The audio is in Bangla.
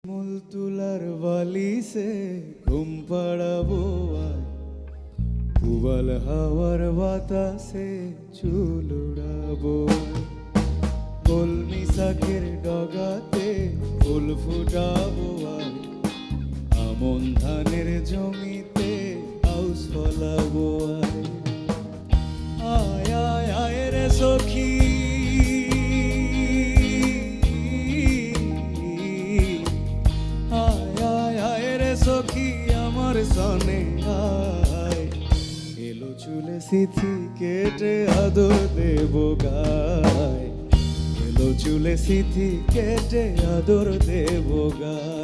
মূল তুলার বালিশে ঘুম পাড়াবো আয়, উবাল হাওয়ার বাতাসে চুল উড়াবো আয়। কলমি শাকের ডগাতে ফুল ফুটাবো আয়, আমন ধানের জমিতে আউশ ফলাবো আয়। আয় আয় আয় রে সখী, সখী আমার সনে আয়। এলো চুলে সিথি কেটে আদর দেব গায়, এলো চুলে সিথি কেটে আদর দেব গায়।